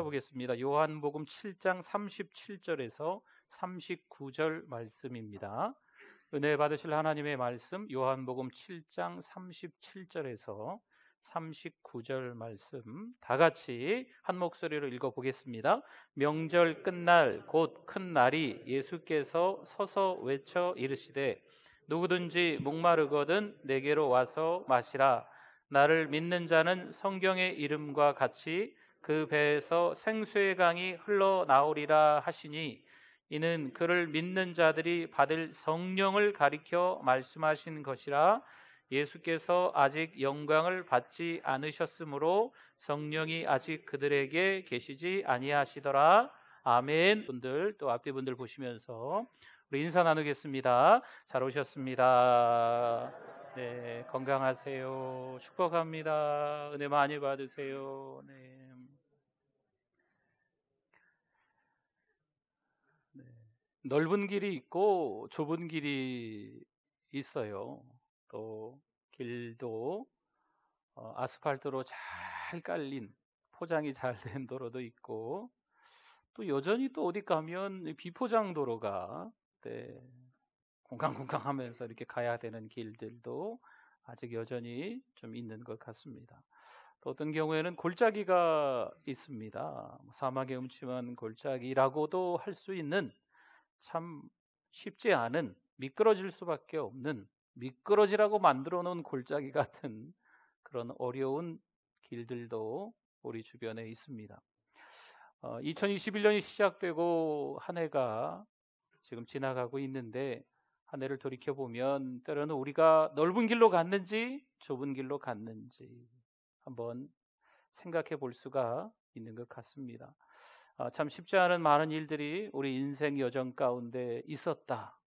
찾아보겠습니다. 요한복음 7장 37절에서 39절 말씀입니다. 은혜 받으실 하나님의 말씀, 요한복음 7장 37절에서 39절 말씀 다 같이 한 목소리로 읽어보겠습니다. 명절 끝날 곧 큰 날이 예수께서 서서 외쳐 이르시되 누구든지 목마르거든 내게로 와서 마시라. 나를 믿는 자는 성경의 이름과 같이 그 배에서 생수의 강이 흘러나오리라 하시니 이는 그를 믿는 자들이 받을 성령을 가리켜 말씀하신 것이라. 예수께서 아직 영광을 받지 않으셨으므로 성령이 아직 그들에게 계시지 아니하시더라. 아멘. 분들 또 앞뒤 분들 보시면서 우리 인사 나누겠습니다. 잘 오셨습니다. 네, 건강하세요. 축복합니다. 은혜 많이 받으세요. 네. 넓은 길이 있고 좁은 길이 있어요. 또 길도 아스팔트로 잘 깔린 포장이 잘 된 도로도 있고 또 여전히 또 어디 가면 비포장 도로가 쿵쾅쿵쾅하면서 이렇게 가야 되는 길들도 아직 여전히 좀 있는 것 같습니다. 또 어떤 경우에는 골짜기가 있습니다. 사막에 음침한 골짜기라고도 할 수 있는 참 쉽지 않은 미끄러질 수밖에 없는 미끄러지라고 만들어 놓은 골짜기 같은 그런 어려운 길들도 우리 주변에 있습니다. 2021년이 시작되고 한 해가 지금 지나가고 있는데 한 해를 돌이켜보면 때로는 우리가 넓은 길로 갔는지 좁은 길로 갔는지 한번 생각해 볼 수가 있는 것 같습니다. 참 쉽지 않은 많은 일들이 우리 인생 여정 가운데 있었다.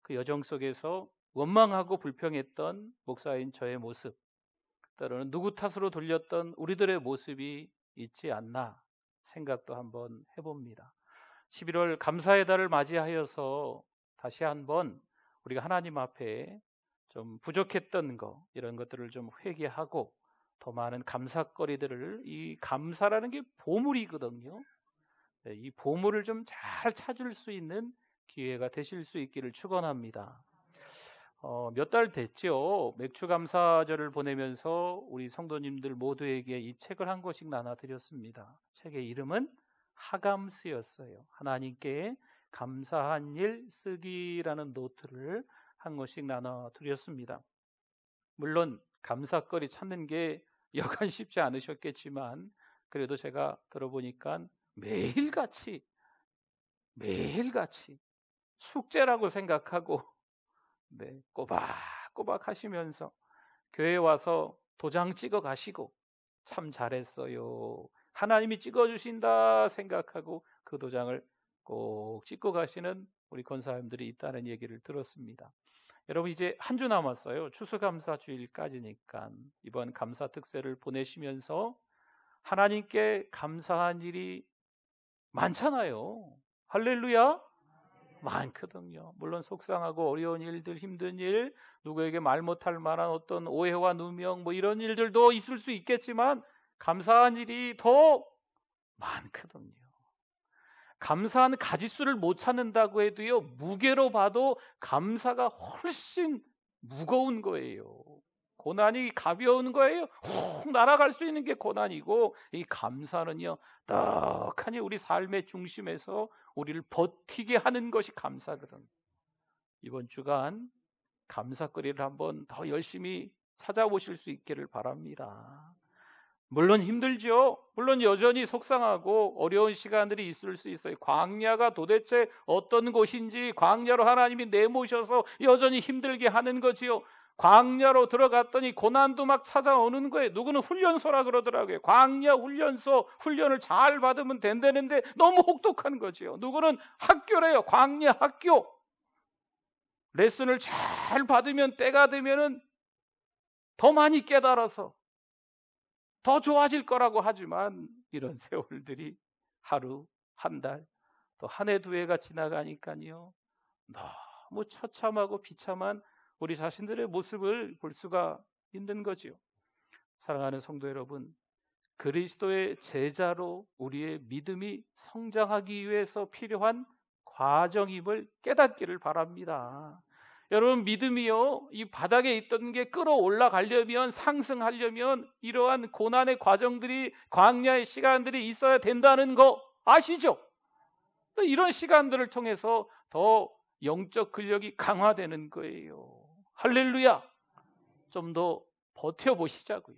그 여정 속에서 원망하고 불평했던 목사인 저의 모습, 때로는 누구 탓으로 돌렸던 우리들의 모습이 있지 않나 생각도 한번 해봅니다. 11월 감사의 달을 맞이하여서 다시 한번 우리가 하나님 앞에 좀 부족했던 거 이런 것들을 좀 회개하고 더 많은 감사거리들을, 이 감사라는 게 보물이거든요. 이 보물을 좀 잘 찾을 수 있는 기회가 되실 수 있기를 축원합니다. 몇 달 됐죠. 맥주감사절을 보내면서 우리 성도님들 모두에게 이 책을 한 권씩 나눠드렸습니다. 책의 이름은 하감스였어요. 하나님께 감사한 일 쓰기라는 노트를 한 권씩 나눠드렸습니다. 물론 감사거리 찾는 게 여간 쉽지 않으셨겠지만 그래도 제가 들어보니까 매일같이 숙제라고 생각하고 꼬박꼬박 하시면서 교회 와서 도장 찍어 가시고 참 잘했어요, 하나님이 찍어주신다 생각하고 그 도장을 꼭 찍고 가시는 우리 권사님들이 있다는 얘기를 들었습니다. 여러분 이제 한 주 남았어요. 추수감사 주일까지니까 이번 감사 특세를 보내시면서 하나님께 감사한 일이 많잖아요. 할렐루야. 많거든요. 물론 속상하고 어려운 일들, 힘든 일, 누구에게 말 못할 만한 어떤 오해와 누명 이런 일들도 있을 수 있겠지만 감사한 일이 더 많거든요. 감사한 가지수를 못 찾는다고 해도요, 무게로 봐도 감사가 훨씬 무거운 거예요. 고난이 가벼운 거예요. 훅 날아갈 수 있는 게 고난이고, 이 감사는요 떡하니 우리 삶의 중심에서 우리를 버티게 하는 것이 감사거든. 이번 주간 감사거리를 한번 더 열심히 찾아보실 수 있기를 바랍니다. 물론 힘들죠. 물론 여전히 속상하고 어려운 시간들이 있을 수 있어요. 광야가 도대체 어떤 곳인지 광야로 하나님이 내모셔서 여전히 힘들게 하는 거지요. 광야로 들어갔더니 고난도 막 찾아오는 거예요. 누구는 훈련소라 그러더라고요. 광야 훈련소, 훈련을 잘 받으면 된다는데 너무 혹독한 거지요. 누구는 학교래요. 광야 학교. 레슨을 잘 받으면 때가 되면은 더 많이 깨달아서 더 좋아질 거라고 하지만 이런 세월들이 하루, 한 달, 또 한 해, 두 해가 지나가니까요, 너무 처참하고 비참한 우리 자신들의 모습을 볼 수가 있는 거죠. 사랑하는 성도 여러분, 그리스도의 제자로 우리의 믿음이 성장하기 위해서 필요한 과정임을 깨닫기를 바랍니다. 여러분, 믿음이요, 이 바닥에 있던 게 끌어올라가려면, 상승하려면 이러한 고난의 과정들이, 광야의 시간들이 있어야 된다는 거 아시죠? 이런 시간들을 통해서 더 영적 근력이 강화되는 거예요. 할렐루야! 좀 더 버텨보시자고요.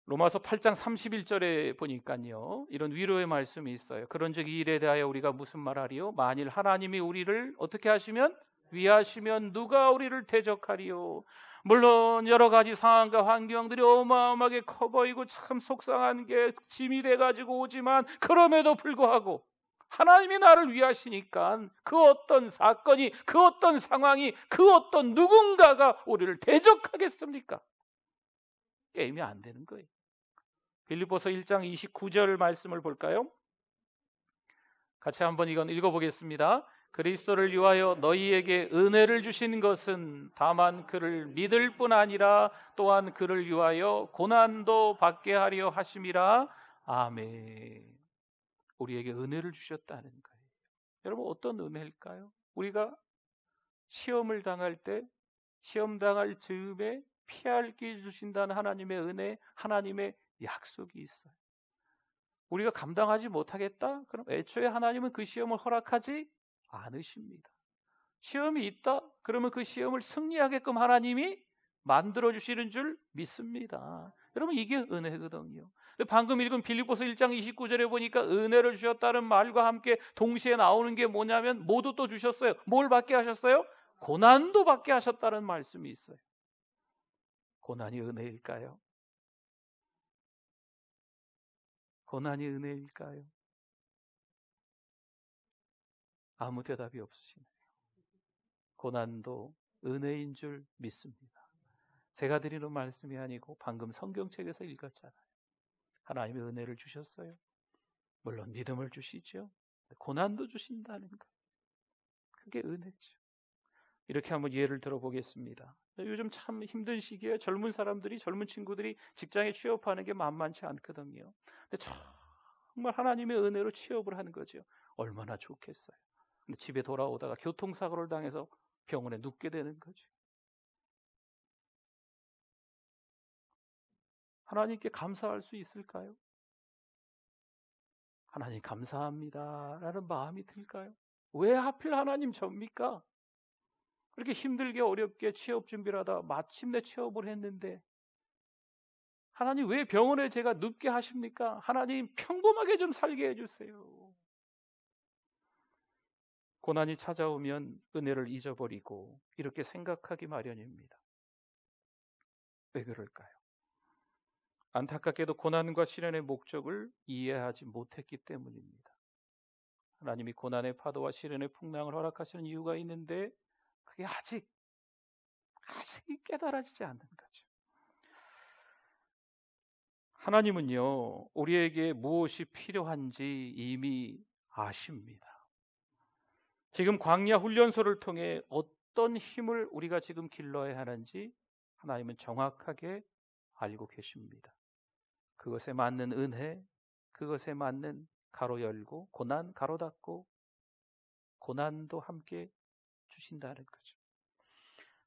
로마서 8장 31절에 보니까요, 이런 위로의 말씀이 있어요. 그런즉 이 일에 대하여 우리가 무슨 말하리요? 만일 하나님이 우리를 어떻게 하시면? 위하시면 누가 우리를 대적하리요? 물론 여러 가지 상황과 환경들이 어마어마하게 커 보이고 참 속상한 게 짐이 돼가지고 오지만, 그럼에도 불구하고 하나님이 나를 위하시니까 그 어떤 사건이, 그 어떤 상황이, 그 어떤 누군가가 우리를 대적하겠습니까? 게임이 안 되는 거예요. 빌립보서 1장 29절 말씀을 볼까요? 같이 한번 이건 읽어보겠습니다. 그리스도를 위하여 너희에게 은혜를 주신 것은 다만 그를 믿을 뿐 아니라 또한 그를 위하여 고난도 받게 하려 하심이라. 아멘. 우리에게 은혜를 주셨다는 거예요. 여러분, 어떤 은혜일까요? 우리가 시험을 당할 때, 시험 당할 즈음에 피할 길 주신다는 하나님의 은혜, 하나님의 약속이 있어요. 우리가 감당하지 못하겠다? 그럼 애초에 하나님은 그 시험을 허락하지 않으십니다. 시험이 있다? 그러면 그 시험을 승리하게끔 하나님이 만들어주시는 줄 믿습니다. 여러분, 이게 은혜거든요. 방금 읽은 빌립보서 1장 29절에 보니까 은혜를 주셨다는 말과 함께 동시에 나오는 게 뭐냐면, 모두 또 주셨어요. 뭘 받게 하셨어요? 고난도 받게 하셨다는 말씀이 있어요. 고난이 은혜일까요? 고난이 은혜일까요? 아무 대답이 없으시네요. 고난도 은혜인 줄 믿습니다. 제가 드리는 말씀이 아니고 방금 성경책에서 읽었잖아요. 하나님의 은혜를 주셨어요. 물론 믿음을 주시죠. 고난도 주신다는 것, 그게 은혜죠. 이렇게 한번 예를 들어보겠습니다. 요즘 참 힘든 시기에 젊은 사람들이, 젊은 친구들이 직장에 취업하는 게 만만치 않거든요. 근데 정말 하나님의 은혜로 취업을 하는 거죠. 얼마나 좋겠어요. 근데 집에 돌아오다가 교통사고를 당해서 병원에 눕게 되는 거죠. 하나님께 감사할 수 있을까요? 하나님 감사합니다 라는 마음이 들까요? 왜 하필 하나님 접니까? 그렇게 힘들게 어렵게 취업 준비를 하다 마침내 취업을 했는데 하나님 왜 병원에 제가 눕게 하십니까? 하나님 평범하게 좀 살게 해주세요. 고난이 찾아오면 은혜를 잊어버리고 이렇게 생각하기 마련입니다. 왜 그럴까요? 안타깝게도 고난과 시련의 목적을 이해하지 못했기 때문입니다. 하나님이 고난의 파도와 시련의 풍랑을 허락하시는 이유가 있는데 그게 아직 깨달아지지 않는 거죠. 하나님은요, 우리에게 무엇이 필요한지 이미 아십니다. 지금 광야 훈련소를 통해 어떤 힘을 우리가 지금 길러야 하는지 하나님은 정확하게 알고 계십니다. 그것에 맞는 은혜, 그것에 맞는 가로 열고 고난 가로 닫고 고난도 함께 주신다는 거죠.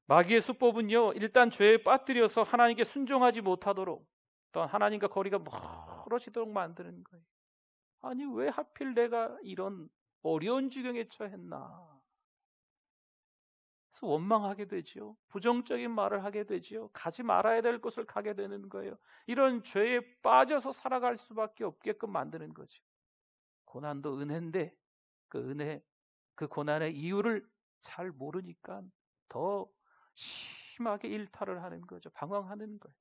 마귀의 수법은요, 일단 죄에 빠뜨려서 하나님께 순종하지 못하도록, 또 하나님과 거리가 멀어지도록 만드는 거예요. 아니 왜 하필 내가 이런 어려운 지경에 처했나. 그래서 원망하게 되지요. 부정적인 말을 하게 되지요. 가지 말아야 될 곳을 가게 되는 거예요. 이런 죄에 빠져서 살아갈 수밖에 없게끔 만드는 거죠. 고난도 은혜인데 그 은혜, 그 고난의 이유를 잘 모르니까 더 심하게 일탈을 하는 거죠. 방황하는 거예요.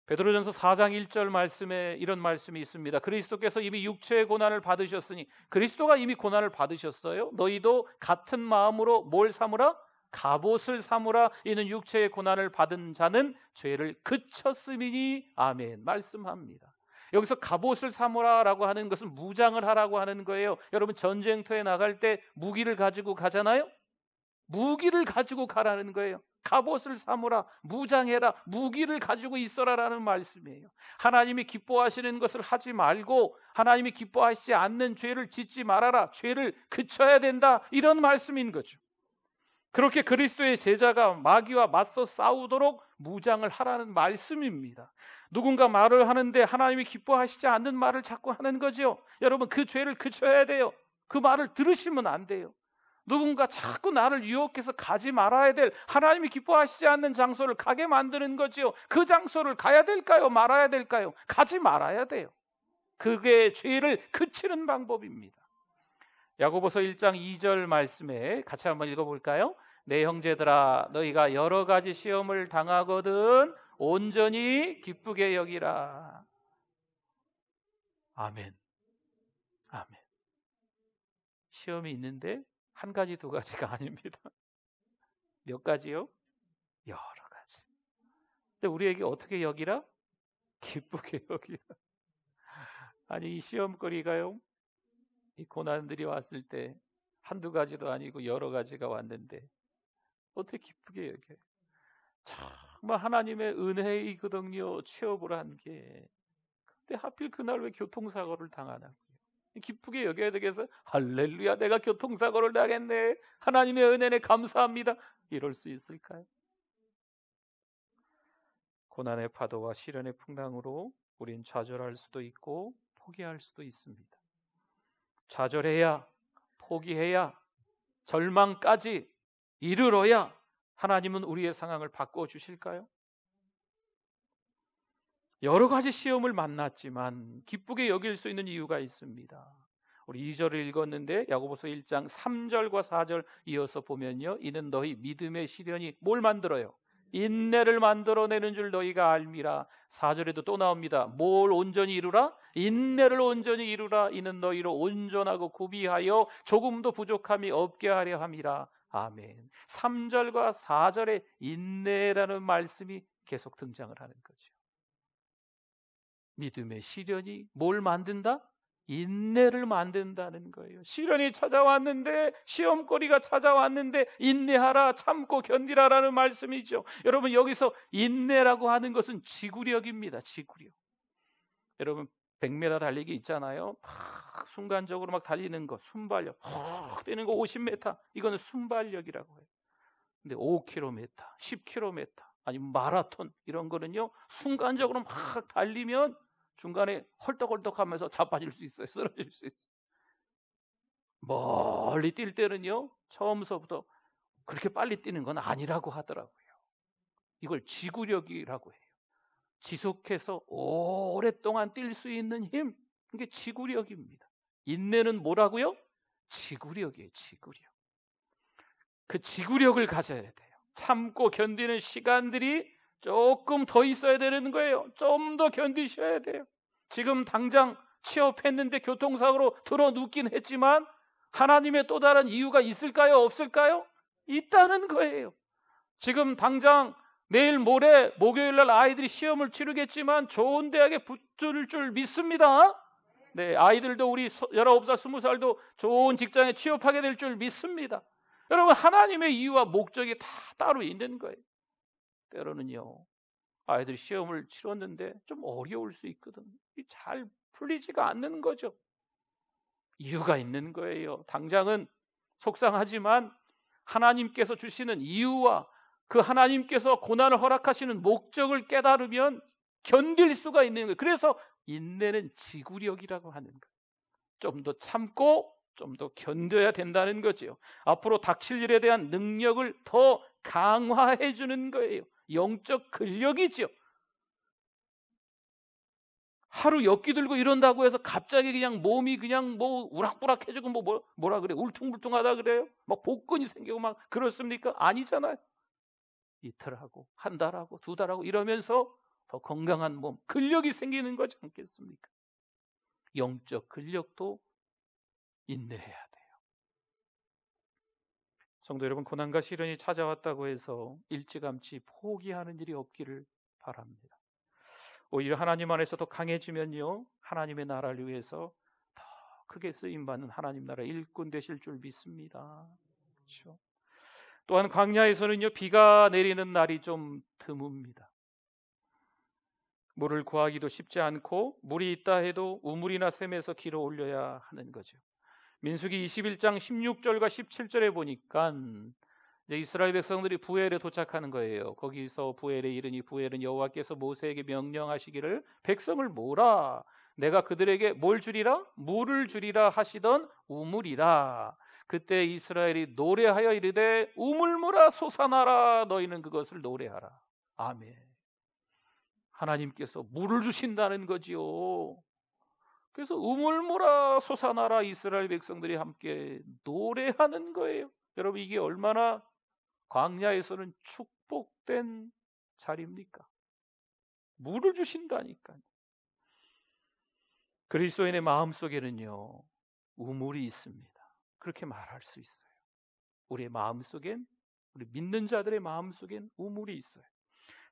베드로전서 4장 1절 말씀에 이런 말씀이 있습니다. 그리스도께서 이미 육체의 고난을 받으셨으니, 그리스도가 이미 고난을 받으셨어요. 너희도 같은 마음으로 뭘 삼으라? 갑옷을 삼으라. 이는 육체의 고난을 받은 자는 죄를 그쳤음이니. 아멘. 말씀합니다. 여기서 갑옷을 삼으라라고 하는 것은 무장을 하라고 하는 거예요. 여러분 전쟁터에 나갈 때 무기를 가지고 가잖아요. 무기를 가지고 가라는 거예요. 갑옷을 삼으라, 무장해라, 무기를 가지고 있어라라는 말씀이에요. 하나님이 기뻐하시는 것을 하지 말고 하나님이 기뻐하시지 않는 죄를 짓지 말아라, 죄를 그쳐야 된다, 이런 말씀인 거죠. 그렇게 그리스도의 제자가 마귀와 맞서 싸우도록 무장을 하라는 말씀입니다. 누군가 말을 하는데 하나님이 기뻐하시지 않는 말을 자꾸 하는 거죠. 여러분, 그 죄를 그쳐야 돼요. 그 말을 들으시면 안 돼요. 누군가 자꾸 나를 유혹해서 가지 말아야 될, 하나님이 기뻐하시지 않는 장소를 가게 만드는 거지요. 그 장소를 가야 될까요? 말아야 될까요? 가지 말아야 돼요. 그게 죄를 그치는 방법입니다. 야고보서 1장 2절 말씀에 같이 한번 읽어볼까요? 내 형제들아, 너희가 여러 가지 시험을 당하거든 온전히 기쁘게 여기라. 아멘. 아멘. 시험이 있는데 한 가지 두 가지가 아닙니다. 몇 가지요? 여러 가지. 근데 우리에게 어떻게 여기라? 기쁘게 여기라. 아니, 이 시험거리가요, 이 고난들이 왔을 때 한두 가지도 아니고 여러 가지가 왔는데 어떻게 기쁘게 여겨요? 정말 하나님의 은혜이거든요, 취업을 한 게. 근데 하필 그날 왜 교통사고를 당하냐고요. 기쁘게 여겨야 되겠어요? 할렐루야, 내가 교통사고를 당했네, 하나님의 은혜에 감사합니다, 이럴 수 있을까요? 고난의 파도와 시련의 풍랑으로 우린 좌절할 수도 있고 포기할 수도 있습니다. 좌절해야, 포기해야, 절망까지 이르러야 하나님은 우리의 상황을 바꿔주실까요? 여러 가지 시험을 만났지만 기쁘게 여길 수 있는 이유가 있습니다. 우리 2절을 읽었는데 야고보서 1장 3절과 4절 이어서 보면요, 이는 너희 믿음의 시련이 뭘 만들어요? 인내를 만들어내는 줄 너희가 알미라. 4절에도 또 나옵니다. 뭘 온전히 이루라? 인내를 온전히 이루라. 이는 너희로 온전하고 구비하여 조금도 부족함이 없게 하려 함이라. 아멘. 3절과 4절에 인내라는 말씀이 계속 등장을 하는 거죠. 믿음의 시련이 뭘 만든다? 인내를 만든다는 거예요. 시련이 찾아왔는데, 시험거리가 찾아왔는데 인내하라, 참고 견디라라는 말씀이죠. 여러분, 여기서 인내라고 하는 것은 지구력입니다. 지구력. 여러분, 100m 달리기 있잖아요. 막 순간적으로 막 달리는 거, 순발력, 훅 뛰는 거 50m, 이거는 순발력이라고 해요. 근데 5km, 10km, 아니면 마라톤, 이런 거는요, 순간적으로 막 달리면 중간에 헐떡헐떡하면서 자빠질 수 있어요. 쓰러질 수 있어요. 멀리 뛸 때는요, 처음서부터 그렇게 빨리 뛰는 건 아니라고 하더라고요. 이걸 지구력이라고 해요. 지속해서 오랫동안 뛸 수 있는 힘, 이게 지구력입니다. 인내는 뭐라고요? 지구력이에요. 지구력. 그 지구력을 가져야 돼요. 참고 견디는 시간들이 조금 더 있어야 되는 거예요. 좀 더 견디셔야 돼요. 지금 당장 취업했는데 교통사고로 들어 눕긴 했지만 하나님의 또 다른 이유가 있을까요? 없을까요? 있다는 거예요. 지금 당장 내일 모레 목요일날 아이들이 시험을 치르겠지만 좋은 대학에 붙을 줄 믿습니다. 네, 아이들도 우리 19살, 20살도 좋은 직장에 취업하게 될 줄 믿습니다. 여러분, 하나님의 이유와 목적이 다 따로 있는 거예요. 때로는요, 아이들이 시험을 치렀는데 좀 어려울 수 있거든요. 잘 풀리지가 않는 거죠. 이유가 있는 거예요. 당장은 속상하지만 하나님께서 주시는 이유와 그 하나님께서 고난을 허락하시는 목적을 깨달으면 견딜 수가 있는 거예요. 그래서 인내는 지구력이라고 하는 거예요. 좀 더 참고 좀 더 견뎌야 된다는 거죠. 앞으로 닥칠 일에 대한 능력을 더 강화해 주는 거예요. 영적 근력이죠. 하루 엿기 들고 이런다고 해서 갑자기 그냥 몸이 그냥 뭐 우락부락해지고 뭐라 그래, 울퉁불퉁하다 그래요? 막 복근이 생기고 막 그렇습니까? 아니잖아요. 이틀하고 한 달하고 두 달하고 이러면서 더 건강한 몸, 근력이 생기는 거지 않겠습니까? 영적 근력도 인내해야 돼요. 성도 여러분, 고난과 시련이 찾아왔다고 해서 일찌감치 포기하는 일이 없기를 바랍니다. 오히려 하나님 안에서 더 강해지면요, 하나님의 나라를 위해서 더 크게 쓰임받는 하나님 나라의 일꾼 되실 줄 믿습니다. 그렇죠? 또한 광야에서는요, 비가 내리는 날이 좀 드뭅니다. 물을 구하기도 쉽지 않고 물이 있다 해도 우물이나 샘에서 길어 올려야 하는 거죠. 민수기 21장 16절과 17절에 보니까 이제 이스라엘 백성들이 부엘에 도착하는 거예요. 거기서 부엘에 이르니 부엘은 여호와께서 모세에게 명령하시기를 백성을 모으라. 내가 그들에게 뭘 주리라? 물을 주리라 하시던 우물이라. 그때 이스라엘이 노래하여 이르되 우물물아 솟아나라. 너희는 그것을 노래하라. 아멘. 하나님께서 물을 주신다는 거지요. 그래서 우물물아 솟아나라. 이스라엘 백성들이 함께 노래하는 거예요. 여러분, 이게 얼마나 광야에서는 축복된 자리입니까? 물을 주신다니까요. 그리스도인의 마음속에는요, 우물이 있습니다. 그렇게 말할 수 있어요. 우리의 마음속엔, 우리 믿는 자들의 마음속엔 우물이 있어요.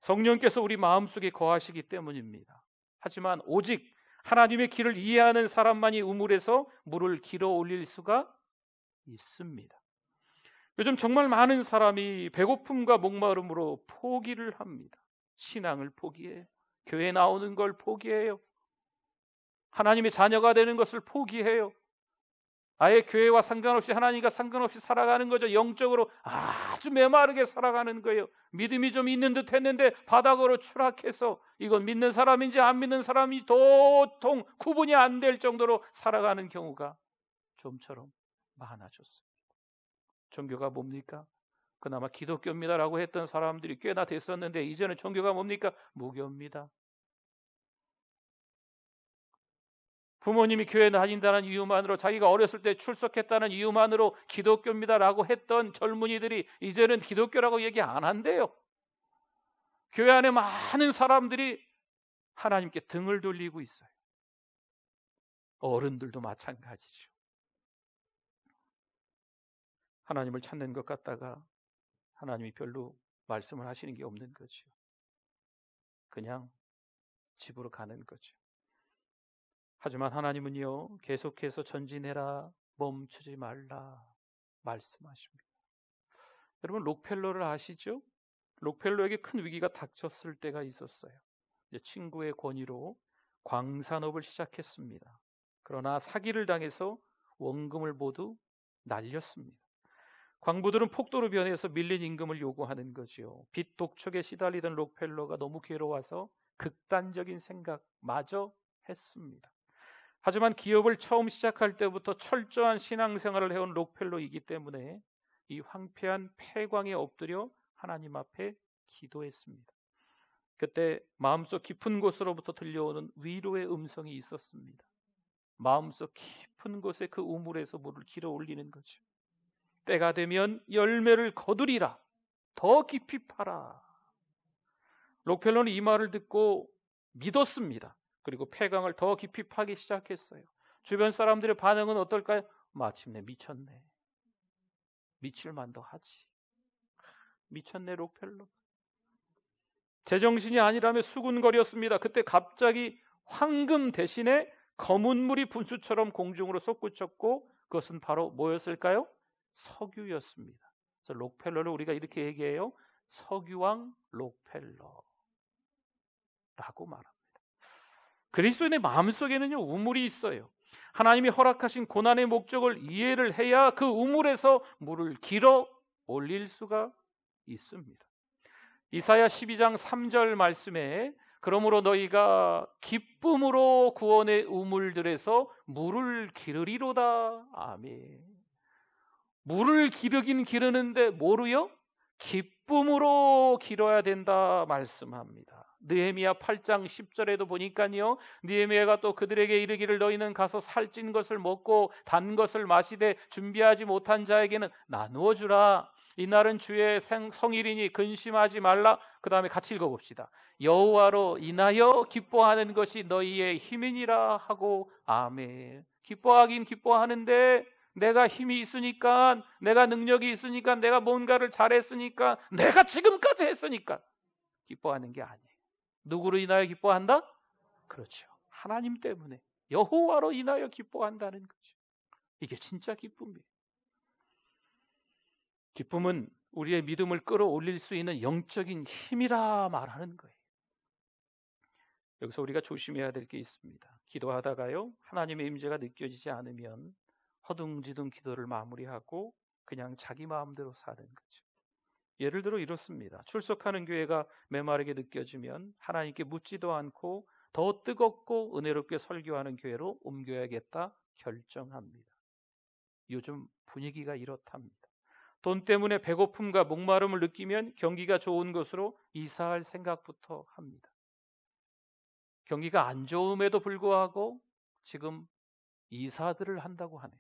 성령께서 우리 마음속에 거하시기 때문입니다. 하지만 오직 하나님의 길을 이해하는 사람만이 우물에서 물을 길어 올릴 수가 있습니다. 요즘 정말 많은 사람이 배고픔과 목마름으로 포기를 합니다. 신앙을 포기해요. 교회 나오는 걸 포기해요. 하나님의 자녀가 되는 것을 포기해요. 아예 교회와 상관없이, 하나님과 상관없이 살아가는 거죠. 영적으로 아주 메마르게 살아가는 거예요. 믿음이 좀 있는 듯 했는데 바닥으로 추락해서 이건 믿는 사람인지 안 믿는 사람이 도통 구분이 안 될 정도로 살아가는 경우가 좀처럼 많아졌습니다. 종교가 뭡니까? 그나마 기독교입니다라고 했던 사람들이 꽤나 됐었는데 이제는 종교가 뭡니까? 무교입니다. 부모님이 교회 다닌다는 이유만으로, 자기가 어렸을 때 출석했다는 이유만으로 기독교입니다라고 했던 젊은이들이 이제는 기독교라고 얘기 안 한대요. 교회 안에 많은 사람들이 하나님께 등을 돌리고 있어요. 어른들도 마찬가지죠. 하나님을 찾는 것 같다가 하나님이 별로 말씀을 하시는 게 없는 거죠. 그냥 집으로 가는 거죠. 하지만 하나님은요, 계속해서 전진해라, 멈추지 말라 말씀하십니다. 여러분, 록펠러를 아시죠? 록펠러에게 큰 위기가 닥쳤을 때가 있었어요. 이제 친구의 권유로 광산업을 시작했습니다. 그러나 사기를 당해서 원금을 모두 날렸습니다. 광부들은 폭도로 변해서 밀린 임금을 요구하는 거죠. 빚 독촉에 시달리던 록펠러가 너무 괴로워서 극단적인 생각마저 했습니다. 하지만 기업을 처음 시작할 때부터 철저한 신앙생활을 해온 록펠러이기 때문에 이 황폐한 폐광에 엎드려 하나님 앞에 기도했습니다. 그때 마음속 깊은 곳으로부터 들려오는 위로의 음성이 있었습니다. 마음속 깊은 곳에 그 우물에서 물을 길어 올리는 거죠. 때가 되면 열매를 거두리라. 더 깊이 파라. 록펠러는 이 말을 듣고 믿었습니다. 그리고 폐광을 더 깊이 파기 시작했어요. 주변 사람들의 반응은 어떨까요? 마침내 미쳤네. 미칠 만도 하지. 미쳤네 록펠러. 제정신이 아니라며 수군거렸습니다. 그때 갑자기 황금 대신에 검은 물이 분수처럼 공중으로 솟구쳤고 그것은 바로 뭐였을까요? 석유였습니다. 그래서 록펠러를 우리가 이렇게 얘기해요. 석유왕 록펠러라고 말합니다. 그리스도인의 마음속에는요, 우물이 있어요. 하나님이 허락하신 고난의 목적을 이해를 해야 그 우물에서 물을 길어 올릴 수가 있습니다. 이사야 12장 3절 말씀에 그러므로 너희가 기쁨으로 구원의 우물들에서 물을 기르리로다. 아멘. 물을 기르긴 기르는데 뭐로요? 기쁨으로 기러야 된다 말씀합니다. 느헤미야 8장 10절에도 보니까요, 느헤미야가 또 그들에게 이르기를 너희는 가서 살찐 것을 먹고 단 것을 마시되 준비하지 못한 자에게는 나누어 주라. 이날은 주의 성일이니 근심하지 말라. 그 다음에 같이 읽어봅시다. 여호와로 인하여 기뻐하는 것이 너희의 힘이니라 하고. 아멘. 기뻐하긴 기뻐하는데 내가 힘이 있으니까, 내가 능력이 있으니까, 내가 뭔가를 잘했으니까, 내가 지금까지 했으니까 기뻐하는 게 아니에요. 누구로 인하여 기뻐한다? 그렇죠. 하나님 때문에, 여호와로 인하여 기뻐한다는 거죠. 이게 진짜 기쁨이에요. 기쁨은 우리의 믿음을 끌어올릴 수 있는 영적인 힘이라 말하는 거예요. 여기서 우리가 조심해야 될 게 있습니다. 기도하다가요, 하나님의 임재가 느껴지지 않으면 허둥지둥 기도를 마무리하고 그냥 자기 마음대로 사는 거죠. 예를 들어 이렇습니다. 출석하는 교회가 메마르게 느껴지면 하나님께 묻지도 않고 더 뜨겁고 은혜롭게 설교하는 교회로 옮겨야겠다 결정합니다. 요즘 분위기가 이렇답니다. 돈 때문에 배고픔과 목마름을 느끼면 경기가 좋은 곳으로 이사할 생각부터 합니다. 경기가 안 좋음에도 불구하고 지금 이사들을 한다고 하네요.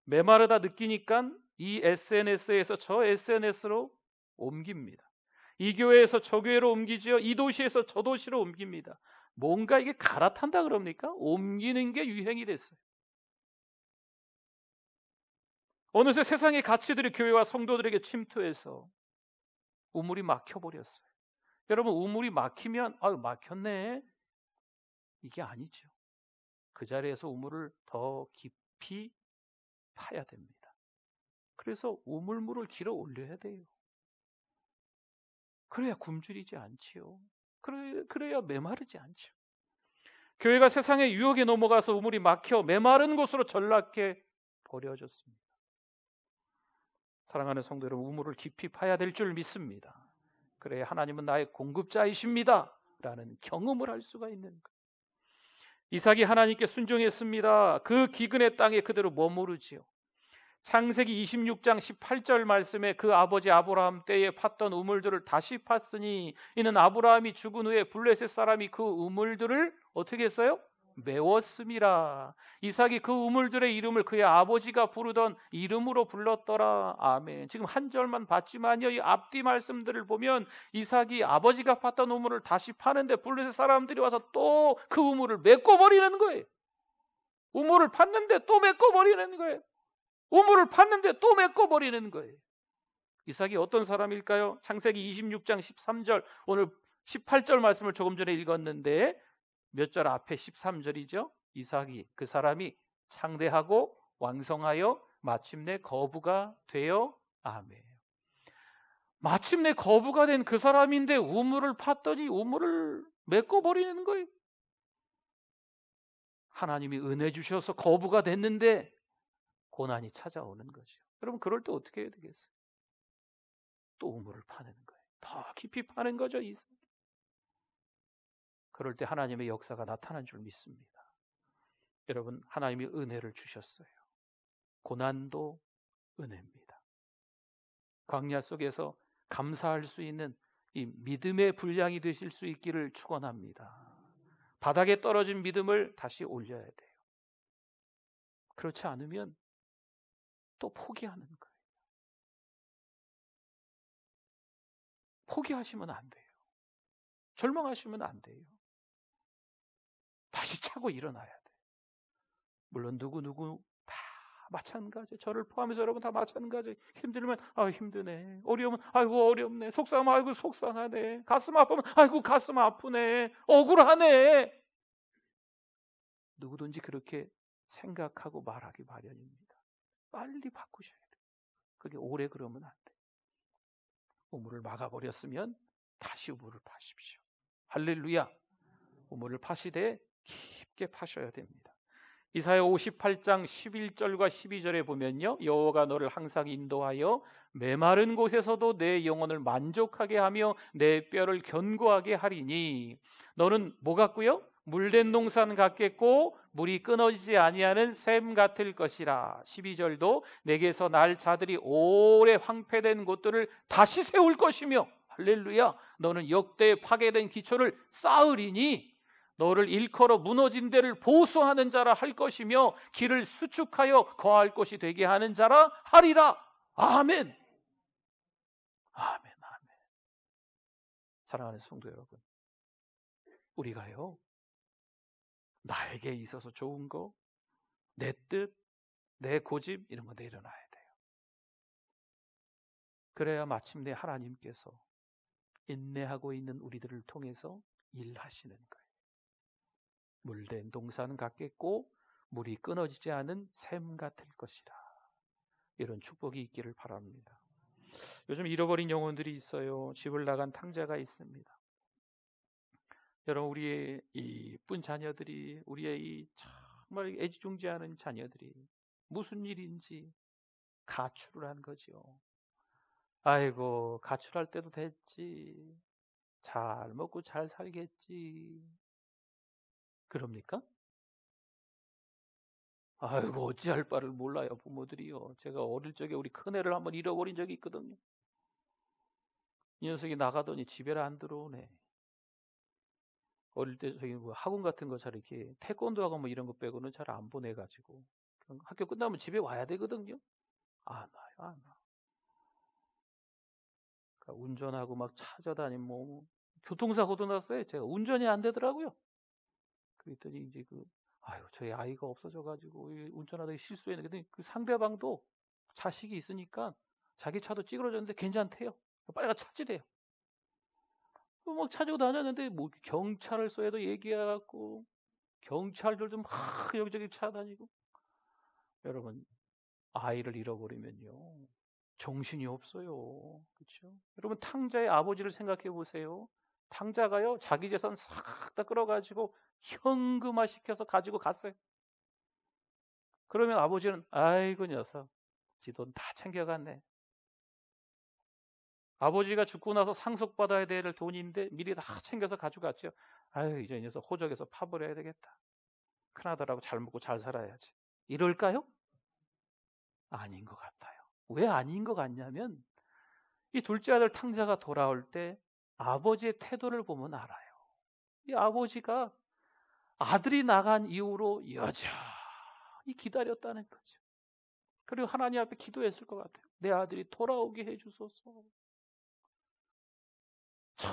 메마르다 느끼니까 이 SNS에서 저 SNS로 옮깁니다. 이 교회에서 저 교회로 옮기지요. 이 도시에서 저 도시로 옮깁니다. 뭔가 이게 갈아탄다 그럽니까? 옮기는 게 유행이 됐어요. 어느새 세상의 가치들이 교회와 성도들에게 침투해서 우물이 막혀버렸어요. 여러분, 우물이 막히면 막혔네, 이게 아니죠. 그 자리에서 우물을 더 깊이 파야 됩니다. 그래서 우물물을 길어 올려야 돼요. 그래야 굶주리지 않지요. 그래야 메마르지 않죠. 교회가 세상의 유혹에 넘어가서 우물이 막혀 메마른 곳으로 전락해 버려졌습니다. 사랑하는 성도 여러분, 우물을 깊이 파야 될 줄 믿습니다. 그래야 하나님은 나의 공급자이십니다 라는 경험을 할 수가 있는 거예요. 이삭이 하나님께 순종했습니다. 그 기근의 땅에 그대로 머무르지요. 창세기 26장 18절 말씀에 그 아버지 아브라함 때에 팠던 우물들을 다시 팠으니 이는 아브라함이 죽은 후에 블레셋 사람이 그 우물들을 어떻게 했어요? 메웠음이라. 이삭이 그 우물들의 이름을 그의 아버지가 부르던 이름으로 불렀더라. 아멘. 지금 한 절만 봤지만요, 이 앞뒤 말씀들을 보면 이삭이 아버지가 팠던 우물을 다시 파는데 블레셋 사람들이 와서 또 그 우물을 메꿔버리는 거예요. 우물을 팠는데 또 메꿔버리는 거예요. 우물을 팠는데 또 메꿔버리는 거예요. 이삭이 어떤 사람일까요? 창세기 26장 13절, 오늘 18절 말씀을 조금 전에 읽었는데 몇 절 앞에 13절이죠. 이삭이, 그 사람이 창대하고 왕성하여 마침내 거부가 되어, 아멘. 마침내 거부가 된 그 사람인데 우물을 팠더니 우물을 메꿔버리는 거예요. 하나님이 은혜 주셔서 거부가 됐는데 고난이 찾아오는 거죠. 여러분, 그럴 때 어떻게 해야 되겠어요? 또 우물을 파는 거예요. 더 깊이 파는 거죠. 이삭. 그럴 때 하나님의 역사가 나타난 줄 믿습니다. 여러분, 하나님이 은혜를 주셨어요. 고난도 은혜입니다. 광야 속에서 감사할 수 있는 이 믿음의 분량이 되실 수 있기를 축원합니다. 바닥에 떨어진 믿음을 다시 올려야 돼요. 그렇지 않으면 또 포기하는 거예요. 포기하시면 안 돼요. 절망하시면 안 돼요. 다시 차고 일어나야 돼요. 물론 누구 다 마찬가지. 저를 포함해서 여러분 다 마찬가지. 힘들면 힘드네. 어려우면 아이고 어렵네. 속상하면 아이고 속상하네. 가슴 아프면 아이고 가슴 아프네. 억울하네. 누구든지 그렇게 생각하고 말하기 마련입니다. 빨리 바꾸셔야 돼요. 그게 오래 그러면 안 돼요. 우물을 막아버렸으면 다시 우물을 파십시오. 할렐루야. 우물을 파시되 깊게 파셔야 됩니다. 이사야 58장 11절과 12절에 보면요, 여호와가 너를 항상 인도하여 메마른 곳에서도 내 영혼을 만족하게 하며 내 뼈를 견고하게 하리니 너는 뭐 같고요? 물된 동산 같겠고 물이 끊어지지 아니하는 샘 같을 것이라. 12절도 내게서 날 자들이 오래 황폐된 곳들을 다시 세울 것이며, 할렐루야, 너는 역대 파괴된 기초를 쌓으리니 너를 일컬어 무너진 데를 보수하는 자라 할 것이며 길을 수축하여 거할 곳이 되게 하는 자라 하리라. 아멘. 아멘. 아멘. 사랑하는 성도 여러분, 우리가요, 나에게 있어서 좋은 거, 내 뜻, 내 고집 이런 거 내려놔야 돼요. 그래야 마침내 하나님께서 인내하고 있는 우리들을 통해서 일하시는 거예요. 물된 동산 같겠고 물이 끊어지지 않은 샘 같을 것이라. 이런 축복이 있기를 바랍니다. 요즘 잃어버린 영혼들이 있어요. 집을 나간 탕자가 있습니다. 여러분, 우리의 이 이쁜 자녀들이, 우리의 이 정말 애지중지하는 자녀들이 무슨 일인지 가출을 한 거죠. 아이고, 가출할 때도 됐지. 잘 먹고 잘 살겠지. 그럽니까? 아이고, 어찌할 바를 몰라요, 부모들이요. 제가 어릴 적에 우리 큰애를 한번 잃어버린 적이 있거든요. 이 녀석이 나가더니 집에를 안 들어오네. 어릴 때 저기 뭐 학원 같은 거 잘 이렇게 태권도 하고 뭐 이런 거 빼고는 잘 안 보내가지고 학교 끝나면 집에 와야 되거든요. 안 와요, 안 와. 그러니까 운전하고 막 찾아다니면 뭐 교통사고도 났어요. 제가 운전이 안 되더라고요. 그랬더니 이제 아유, 저희 아이가 없어져가지고 운전하다가 실수했는데 그 상대방도 자식이 있으니까 자기 차도 찌그러졌는데 괜찮대요. 빨리 가 찾으래요. 막 찾아고 다녔는데 뭐 경찰을 써야도 얘기해갖고 경찰들도 막 여기저기 찾아다니고. 여러분, 아이를 잃어버리면요 정신이 없어요. 그렇죠? 여러분, 탕자의 아버지를 생각해 보세요. 탕자가요 자기 재산 싹 다 끌어가지고 현금화 시켜서 가지고 갔어요. 그러면 아버지는 아이고 녀석 지 돈 다 챙겨갔네. 아버지가 죽고 나서 상속받아야 될 돈인데 미리 다 챙겨서 가져갔죠. 아유, 이제 이 녀석 호적에서 파버려야 되겠다. 큰아들하고 잘 먹고 잘 살아야지. 이럴까요? 아닌 것 같아요. 왜 아닌 것 같냐면 이 둘째 아들 탕자가 돌아올 때 아버지의 태도를 보면 알아요. 이 아버지가 아들이 나간 이후로 여전히 기다렸다는 거죠. 그리고 하나님 앞에 기도했을 것 같아요. 내 아들이 돌아오게 해주소서. 저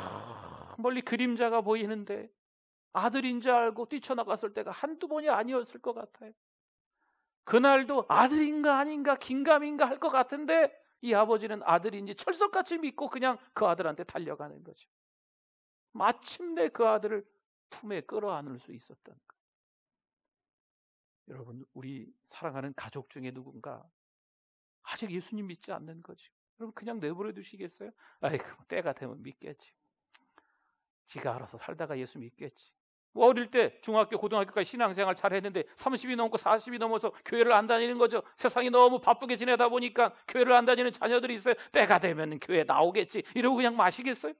멀리 그림자가 보이는데 아들인 줄 알고 뛰쳐나갔을 때가 한두 번이 아니었을 것 같아요. 그날도 아들인가 아닌가 긴가민가 할 것 같은데 이 아버지는 아들인지 철석같이 믿고 그냥 그 아들한테 달려가는 거죠. 마침내 그 아들을 품에 끌어안을 수 있었던 거예요. 여러분, 우리 사랑하는 가족 중에 누군가 아직 예수님 믿지 않는 거죠. 여러분, 그냥 내버려 두시겠어요? 아이고, 때가 되면 믿겠지. 지가 알아서 살다가 예수 믿겠지. 어릴 때 중학교 고등학교까지 신앙생활 잘했는데 30이 넘고 40이 넘어서 교회를 안 다니는 거죠. 세상이 너무 바쁘게 지내다 보니까 교회를 안 다니는 자녀들이 있어요. 때가 되면 교회 나오겠지 이러고 그냥 마시겠어요?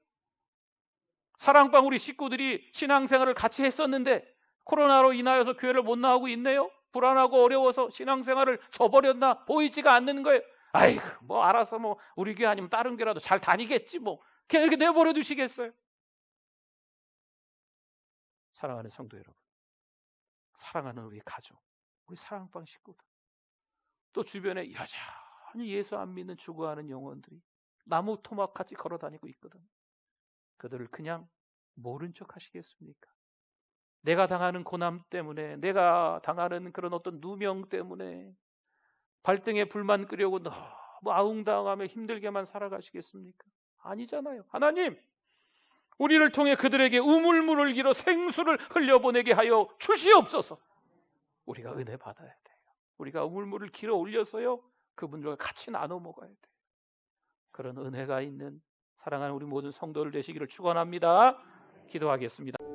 사랑방 우리 식구들이 신앙생활을 같이 했었는데 코로나로 인하여서 교회를 못 나오고 있네요. 불안하고 어려워서 신앙생활을 저버렸나 보이지가 않는 거예요. 아이고, 뭐 알아서 뭐 우리 교회 아니면 다른 교회라도 잘 다니겠지 뭐 그냥 이렇게 내버려 두시겠어요? 사랑하는 성도 여러분, 사랑하는 우리 가족, 우리 사랑방 식구들, 또 주변에 여전히 예수 안 믿는 죽어가는 영혼들이 나무 토막같이 걸어다니고 있거든. 그들을 그냥 모른 척 하시겠습니까? 내가 당하는 고난 때문에, 내가 당하는 그런 어떤 누명 때문에 발등에 불만 끄려고 너무 아웅다웅하며 힘들게만 살아가시겠습니까? 아니잖아요. 하나님, 우리를 통해 그들에게 우물물을 길어 생수를 흘려보내게 하여 주시옵소서. 우리가 은혜 받아야 돼요. 우리가 우물물을 길어 올려서요 그분들과 같이 나눠 먹어야 돼요. 그런 은혜가 있는 사랑하는 우리 모든 성도들 되시기를 축원합니다. 기도하겠습니다.